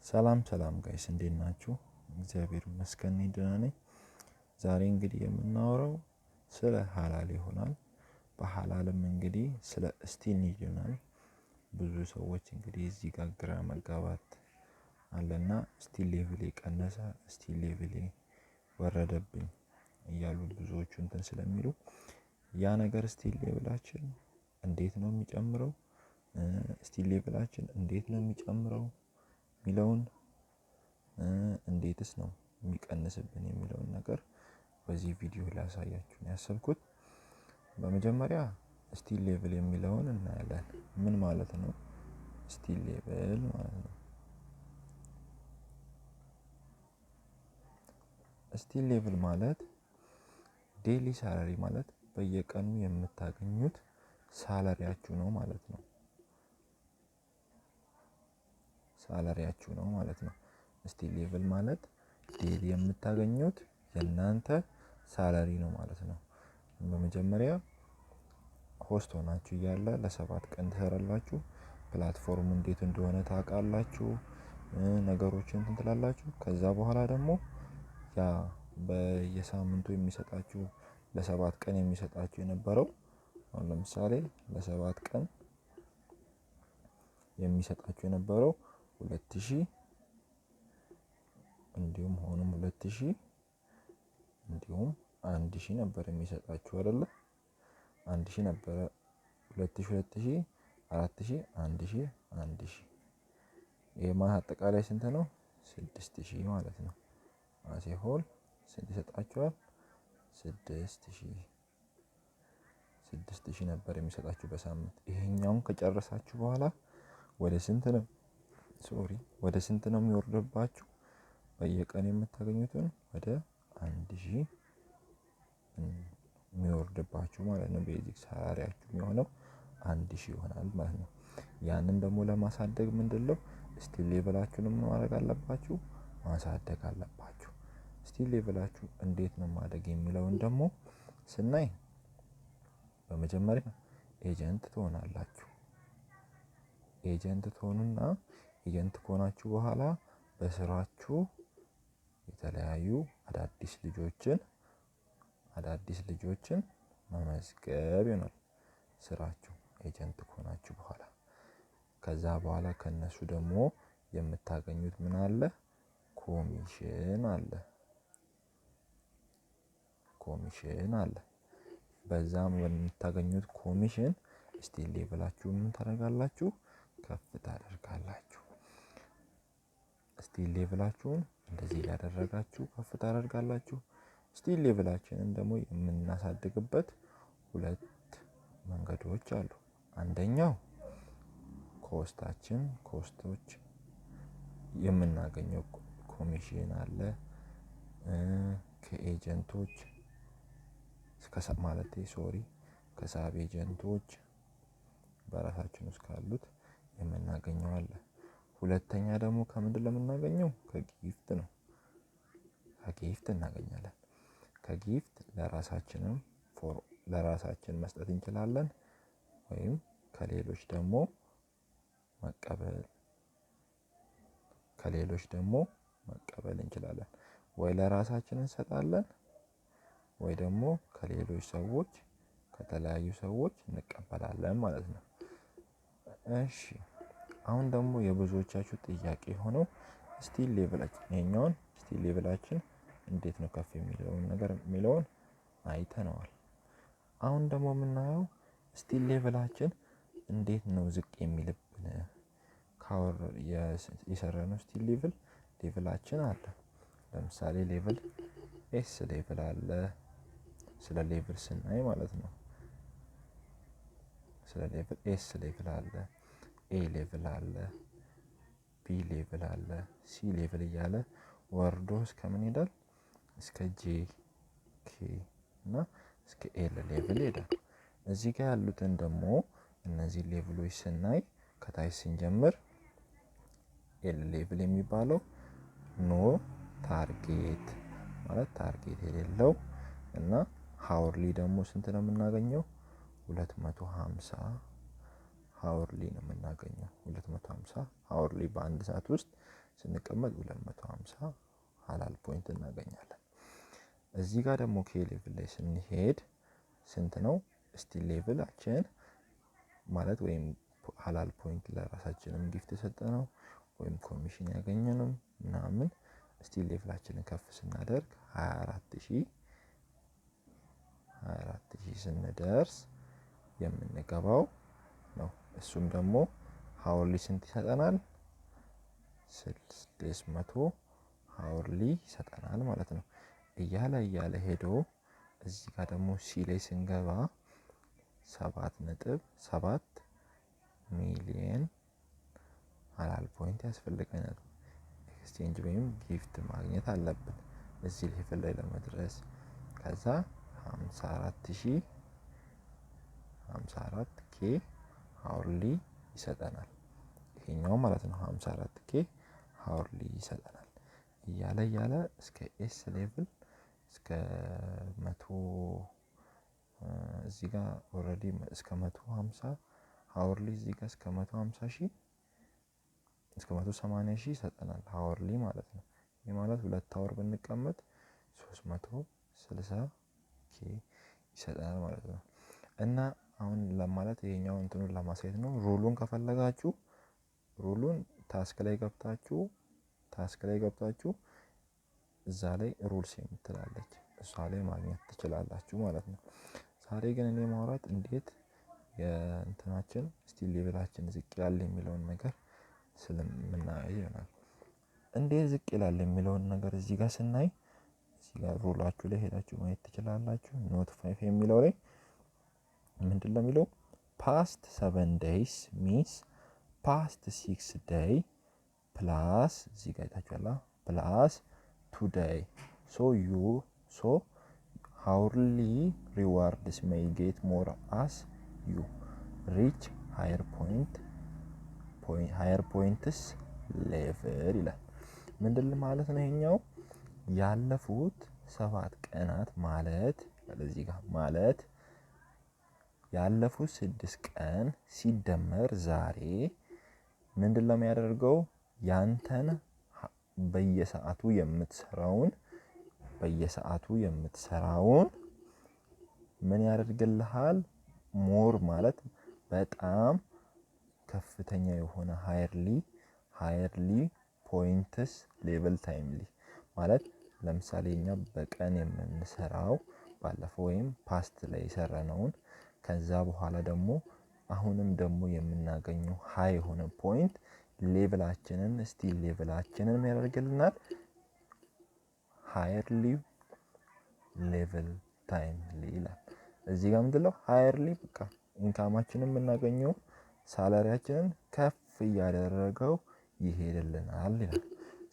ሰላም ጋይስ እንዴት ናችሁ? እግዚአብሔር ይመስገን ደህና ነኝ። ዛሬ እንግዲህ የምናወራው ስለ ሐላል ይሆናል። በሐላልም እንግዲህ ስለ ስቲል ይሆናል። ብዙ ሰዎች እንግዲህ እዚህ ጋር ግራ መጋባት አለና ስቲል ሌቭል ቀነሰ፣ ስቲል ሌቭል ወረደብኝ እያሉ ብዙዎቹ እንትን ስለሚሉ ያ ነገር ስቲል ሌቭላችን እንዴት ነው የሚጨምረው? ስቲል ሌቭላችን እንዴት ነው የሚጨምረው የሚለውን እንዴትስ ነው የሚቀንስብን የሚለውን ነገር በዚህ ቪዲዮ ላሳያችሁ ነው ያሰብኩት። በመጀመሪያ ስቲል ሌቭል የሚለውን እናያለን። ምን ማለት ነው ስቲል ሌቭል ማለት ነው? ስቲል ሌቭል ማለት ዴይሊ ሳላሪ ማለት በየቀኑ የምታገኙት ሳላሪያችሁ ነው ማለት ነው። ሳላሪያችሁ ነው ማለት ነው። ስቲል ሌቭል ማለት ዴይሊ የምታገኙት የእናንተ ሳላሪ ነው ማለት ነው። በመጀመሪያ ሆስት ሆናችሁ እያለ ለ7 ቀን ትሰራላችሁ። ፕላትፎርሙ እንዴት እንደሆነ ታውቃላችሁ። ነገሮችን እንትን ትላላችሁ። ከዛ በኋላ ደግሞ ያ በየሳምንቱ የሚሰጣችሁ ለ7 ቀን የሚሰጣችሁ የነበረው አሁን ለምሳሌ ለ7 ቀን የሚሰጣችሁ የነበረው 2000 እንዲሁም ሆኖም 2000 እንዲሁም 1000 ነበር የሚሰጣችሁ አይደለ? 1000 ነበር 2000 4000 1000 1000 ይሄ ማለት አጠቃላይ ስንት ነው? 6000 ማለት ነው። አሴ ሆል ስንት ይሰጣችኋል? 6000 ነበር የሚሰጣችሁ በሳምንት። ይሄኛውን ከጨረሳችሁ በኋላ ወደ ስንት ነው የሚወርድባችሁ? በየቀን የምታገኙትን ወደ 1000 የሚወርድባችሁ ማለት ነው። ቤዚክ ሳላሪያችሁ የሚሆነው 1000 ይሆናል ማለት ነው። ያንን ደግሞ ለማሳደግ ምንድነው ስቲል ሌቭላችሁንም ማድረግ አለባችሁ፣ ማሳደግ አለባችሁ። ስቲል ሌቭላችሁ እንዴት ነው ማደግ የሚለውን ደግሞ ስናይ በመጀመሪያ ኤጀንት ትሆናላችሁ። ኤጀንት ትሆኑና ኤጀንት ከሆናችሁ በኋላ በስራችሁ የተለያዩ አዳዲስ ልጆችን መመዝገብ ይሆናል ስራችሁ ኤጀንት ከሆናችሁ በኋላ። ከዛ በኋላ ከነሱ ደግሞ የምታገኙት ምን አለ? ኮሚሽን አለ። በዛም የምታገኙት ኮሚሽን ስቲል ሌቭላችሁ ምን ታደርጋላችሁ? ከፍ ታደርጋላችሁ። ስቲል ሌቭላችሁን እንደዚህ ያደረጋችሁ ከፍ ታደርጋላችሁ። ስቲል ሌቭላችንን ደግሞ የምናሳድግበት 2 መንገዶች አሉ። አንደኛው ኮስቶች የምናገኘው ኮሚሽን አለ። ከኤጀንቶች ከሳብ ኤጀንቶች በራሳችን ውስጥ ካሉት የምናገኘው አለ። ሁለተኛ ደግሞ ከምንድን ለምናገኘው? ከጊፍት ነው። ከጊፍት እናገኛለን። ከጊፍት ለራሳችን መስጠት እንችላለን፣ ወይም ከሌሎች ደግሞ መቀበል እንችላለን። ወይ ለራሳችን እንሰጣለን ወይ ደግሞ ከተለያዩ ሰዎች እንቀበላለን ማለት ነው። እሺ አሁን ደግሞ የብዙዎቻችሁ ጥያቄ ሆኖ ስቲል ሌቭላችን እንዴት ነው ከፍ የሚለውን አይተነዋል። አሁን ደግሞ የምናየው ስቲል ሌቭላችን እንዴት ነው ዝቅ የሚልብን? የሰራነው ስቲል ሌቭላችን አለ። ለምሳሌ ሌቭል ኤስ ሌቭል አለ። ስለ ሌቭል ስናይ ማለት ነው ስለ ሌቭል ኤስ ሌቭል አለ፣ ኤ ሌቭል አለ፣ ቢ ሌቭል አለ፣ ሲ ሌቭል እያለ ወርዶ እስከ ምን ይሄዳል? እስከ ጄ፣ ኬ እና እስከ ኤል ሌቭል ይሄዳል። እዚህ ጋር ያሉትን ደግሞ እነዚህ ሌቭሎች ስናይ ከታች ስንጀምር ኤል ሌቭል የሚባለው ኖ ታርጌት ማለት ታርጌት የሌለው እና ሃወርሊ ደግሞ ስንት ነው የምናገኘው? 250 ሃወርሊ ነው የምናገኘው። 250 ሃወርሊ በአንድ ሰዓት ውስጥ ስንቀመጥ 250 ሀላል ፖይንት እናገኛለን። እዚህ ጋር ደግሞ ኬ ሌቭል ላይ ስንሄድ ስንት ነው ስቲል ሌቭላችን ማለት ወይም ሀላል ፖይንት ለራሳችንም ጊፍት የሰጠነው ወይም ኮሚሽን ያገኘነው ምናምን ስቲል ሌቭላችንን ከፍ ስናደርግ 24000 ስንደርስ የምንገባው ነው። እሱም ደግሞ ሀወርሊ ስንት ይሰጠናል? 600 ሀወርሊ ይሰጠናል ማለት ነው። እያለ ሄዶ እዚህ ጋር ደግሞ ሲ ላይ ስንገባ 7.7 ሚሊየን ሀላል ፖይንት ያስፈልገናል። ኤክስቼንጅ ወይም ጊፍት ማግኘት አለብን እዚህ ሌቭል ላይ ለመድረስ። ከዛ 54k ሀወርሊ ይሰጠናል። ይሄኛው ማለት ነው 54k ሀወርሊ ይሰጠናል። እያለ እስከ ኤስ ሌቭል እስከ 100 እዚህ ጋር ኦሬዲ እስከ 150 ሀወርሊ እዚህ ጋር እስከ 150,000 እስከ 180,000 ይሰጠናል ሀወርሊ ማለት ነው። ይሄ ማለት 2 ሀወር ብንቀመጥ 360k ይሰጠናል ማለት ነው። እና አሁን ለማለት ይሄኛው እንትኑን ለማሳየት ነው። ሩሉን ከፈለጋችሁ ሩሉን ታስክ ላይ ገብታችሁ እዛ ላይ ሩልስ የምትላለች እሷ ላይ ማግኘት ትችላላችሁ ማለት ነው። ዛሬ ግን እኔ ማውራት እንዴት የእንትናችን ስቲል ሌቭላችን ዝቅ ይላል የሚለውን ነገር ስለምናይ ይሆናል። እንዴት ዝቅ ይላል የሚለውን ነገር እዚህ ጋር ስናይ እዚህ ጋር ሩላችሁ ላይ ሄዳችሁ ማየት ትችላላችሁ። ኖት 5 የሚለው ላይ ምንድነው የሚለው? ፓስት 7 days ሚንስ ፓስት 6 day ፕላስ እዚህ ጋር ታችኋላ ፕላስ 2 day ሶ hourly rewards may get more as you reach higher points level ይላል። ምንድን ማለት ነው ይሄኛው? ያለፉት 7 ቀናት ማለት እዚህ ጋር ማለት ያለፉት 6 ቀን ሲደመር ዛሬ ምንድን ነው የሚያደርገው? ያንተን በየሰዓቱ የምትሰራውን ምን ያደርግልሃል? ሞር ማለት በጣም ከፍተኛ የሆነ ሃየርሊ ፖይንትስ ሌቭል ታይምሊ ማለት ለምሳሌ እኛ በቀን የምንሰራው ባለፈው ወይም ፓስት ላይ የሰራነውን ከዛ በኋላ ደግሞ አሁንም ደግሞ የምናገኘው ሃይ የሆነ ፖይንት ሌቭላችንን ስቲል ሌቭላችንን ያደርግልናል ሃየርሊ ሌቭል ታይምሊ ይላል። እዚህ ጋር ምንድነው ሃየርሊ በቃ ኢንካማችንን የምናገኘው ሳላሪያችንን ከፍ እያደረገው ይሄድልናል ይላል።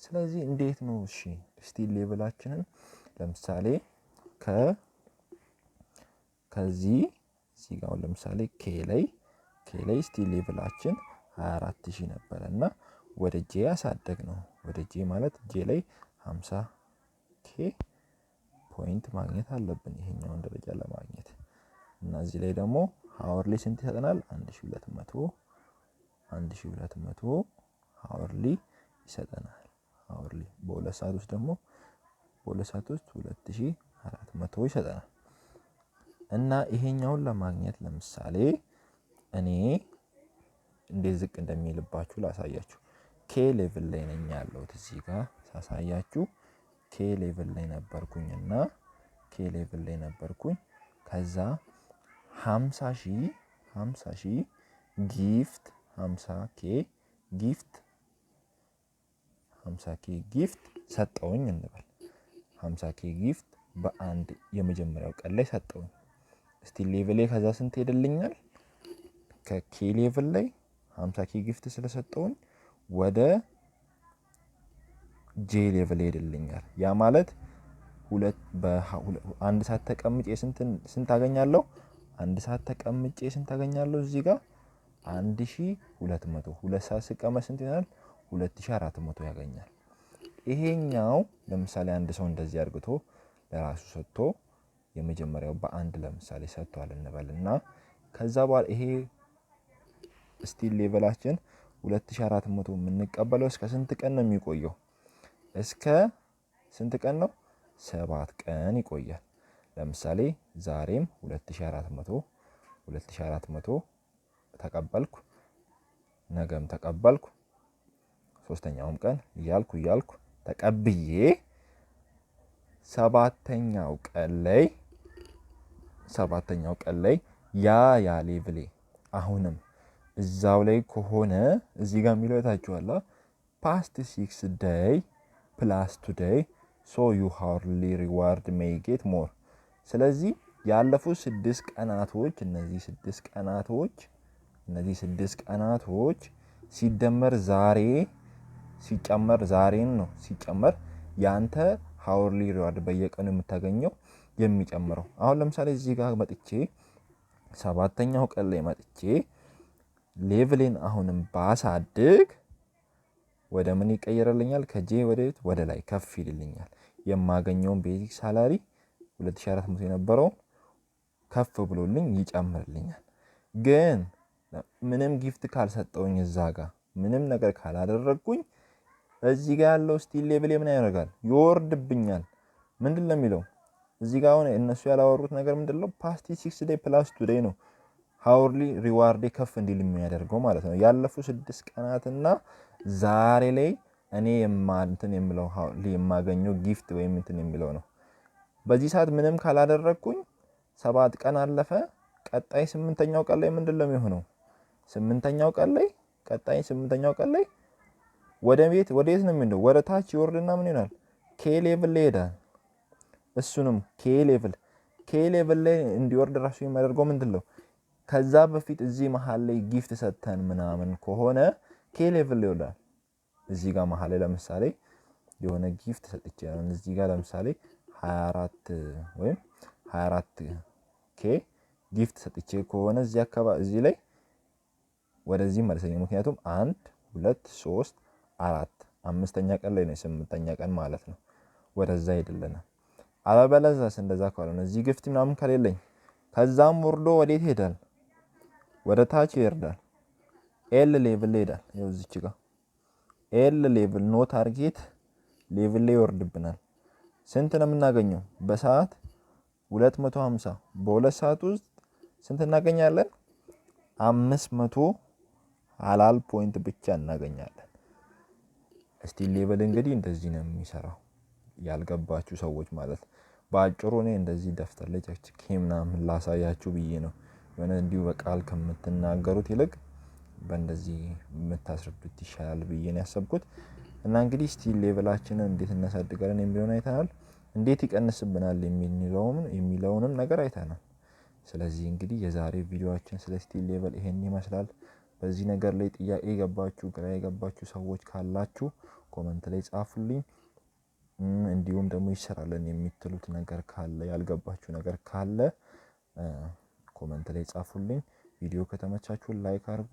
ስለዚህ እንዴት ነው እሺ ስቲል ሌቭላችንን ለምሳሌ ከዚህ እዚህ ጋር ለምሳሌ ኬ ላይ ስቲል ሌቭላችን 24000 ነበርና ወደ ጄ ያሳደግ ነው። ወደ ጄ ማለት ጄ ላይ 50k ፖይንት ማግኘት አለብን ይሄኛውን ደረጃ ለማግኘት እና እዚህ ላይ ደግሞ ሀወርሊ ስንት ይሰጠናል? 1200 ሀወርሊ ይሰጠናል። ሀወርሊ በ2 ሰዓት ውስጥ ደግሞ 2400 ይሰጠናል። እና ይሄኛውን ለማግኘት ለምሳሌ እኔ እንዴት ዝቅ እንደሚልባችሁ ላሳያችሁ። ኬ ሌቭል ላይ ነኝ ያለሁት እዚህ ጋር ሳሳያችሁ ኬ ሌቭል ላይ ነበርኩኝ ከዛ 50,000 ጊፍት 50k ጊፍት ሰጠውኝ እንበል 50k ጊፍት በአንድ የመጀመሪያው ቀን ላይ ሰጠውኝ። ስቲል ሌቭል ላይ ከዛ ስንት ሄድልኛል? ከኬ ሌቭል ላይ 50k ጊፍት ስለሰጠውኝ ወደ ጄ ሌቭል ሄድልኛል። ያ ማለት አንድ ሰዓት ተቀምጬ ስንት አገኛለሁ? አንድ ሰዓት ተቀምጬ ስንት አገኛለሁ? እዚህ ጋር 1200 2 ሰዓት ስቀመጥ ስንት ይሆናል? 2400 ያገኛል። ይሄኛው ለምሳሌ አንድ ሰው እንደዚህ አድርግቶ ለራሱ ሰጥቶ የመጀመሪያው በአንድ ለምሳሌ ሰጥቷል እንበልና ከዛ በኋላ ይሄ ስቲል ሌቭላችን 2400 የምንቀበለው እስከ ስንት ቀን ነው የሚቆየው? እስከ ስንት ቀን ነው? 7 ቀን ይቆያል። ለምሳሌ ዛሬም 2400 ተቀበልኩ፣ ነገም ተቀበልኩ፣ ሶስተኛውም ቀን እያልኩ ተቀብዬ ሰባተኛው ቀን ላይ ያ ሌቭሌ አሁንም እዛው ላይ ከሆነ እዚህ ጋር የሚለው ታችኋላ past 6 day plus today so you hourly reward may get more። ስለዚህ ያለፉት 6 ቀናቶች እነዚህ 6 ቀናቶች ሲደመር ዛሬ ሲጨመር ያንተ hourly reward በየቀኑ የምታገኘው የሚጨምረው። አሁን ለምሳሌ እዚህ ጋር መጥቼ ሰባተኛው ቀን ላይ መጥቼ ሌቭሌን አሁንም ባሳድግ ወደ ምን ይቀየርልኛል? ከጄ ወደ ላይ ከፍ ይልልኛል። የማገኘውን ቤዚክ ሳላሪ 2400 የነበረው ከፍ ብሎልኝ ይጨምርልኛል። ግን ምንም ጊፍት ካልሰጠውኝ እዛ ጋር ምንም ነገር ካላደረግኩኝ እዚህ ጋር ያለው ስቲል ሌቭል ምን ያደርጋል? ይወርድብኛል። ምንድነው የሚለው እዚህ ጋር አሁን እነሱ ያላወሩት ነገር ምንድነው? past 6 day plus today ነው ሃውርሊ ሪዋርድ ከፍ እንዲል የሚያደርገው ማለት ነው። ያለፉ 6 ቀናትና ዛሬ ላይ እኔ የማገኘው ጊፍት ወይም የሚለው ነው። በዚህ ሰዓት ምንም ካላደረግኩኝ 7 ቀን አለፈ። ቀጣይ 8ኛው ቀን ላይ ምንድነው የሚሆነው? 8ኛው ቀን ላይ ወዴት ነው የሚሄደው? ወደ ታች ይወርድና ምን ይሆናል? ኬ ሌቭል ላይ ይሄዳል። እሱንም ኬ ሌቭል ላይ እንዲወርድ ራሱ የሚያደርገው ምንድነው? ከዛ በፊት እዚህ መሃል ላይ ጊፍት ሰተን ምናምን ከሆነ ኬ ሌቭል ላይ ይወርዳል። እዚህ ጋር መሃል ላይ ለምሳሌ የሆነ ጊፍት ሰጥቼ እዚህ ጋር ለምሳሌ 24 ኬ ጊፍት ሰጥቼ ከሆነ እዚህ አካባቢ እዚህ ላይ ወደዚህ መልሰኝ። ምክንያቱም 1 2 3 4 5ኛ ቀን ላይ ነው 8ኛ ቀን ማለት ነው። ወደዛ ይደለና አለበለዚያስ እንደዛ ካልሆነ እዚህ ጊፍት ምናምን ከሌለኝ ከዛም ወርዶ ወዴት ይሄዳል? ወደ ታች ይወርዳል። ኤል ሌቭል ላይ ይሄዳል። ይኸው እዚች ጋር ኤል ሌቭል ኖ ታርጌት ሌቭል ላይ ይወርድብናል። ስንት ነው የምናገኘው? በሰዓት 250 በ2 ሰዓት ውስጥ ስንት እናገኛለን? 500 ሀላል ፖይንት ብቻ እናገኛለን። ስቲል ሌቭል እንግዲህ እንደዚህ ነው የሚሰራው። ያልገባችሁ ሰዎች ማለት በአጭሩ እኔ እንደዚህ ደፍተር ላይ ቸክቼ ምናምን ላሳያችሁ ብዬ ነው። የሆነ እንዲሁ በቃል ከምትናገሩት ይልቅ በእንደዚህ የምታስረዱት ይሻላል ብዬ ነው ያሰብኩት። እና እንግዲህ ስቲል ሌቭላችንን እንዴት እናሳድጋለን የሚለውን አይተናል። እንዴት ይቀንስብናል የሚለውንም ነገር አይተናል። ስለዚህ እንግዲህ የዛሬ ቪዲዮአችን ስለ ስቲል ሌቭል ይሄን ይመስላል። በዚህ ነገር ላይ ጥያቄ የገባችሁ ግራ የገባችሁ ሰዎች ካላችሁ ኮሜንት ላይ ጻፉልኝ። እንዲሁም ደግሞ ይሰራልን የምትሉት ነገር ካለ ያልገባችሁ ነገር ካለ ኮሜንት ላይ ጻፉልኝ። ቪዲዮ ከተመቻችሁ ላይክ አድርጉ።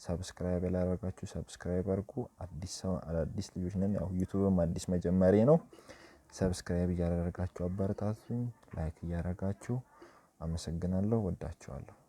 ሰብስክራይብ ያላደረጋችሁ ሰብስክራይብ አድርጉ። አዲስ ልጆች ነን። ያው ዩቲዩብም አዲስ መጀመሪያ ነው። ሰብስክራይብ እያደረጋችሁ አበረታቱኝ። ላይክ እያደረጋችሁ አመሰግናለሁ። ወዳችኋለሁ።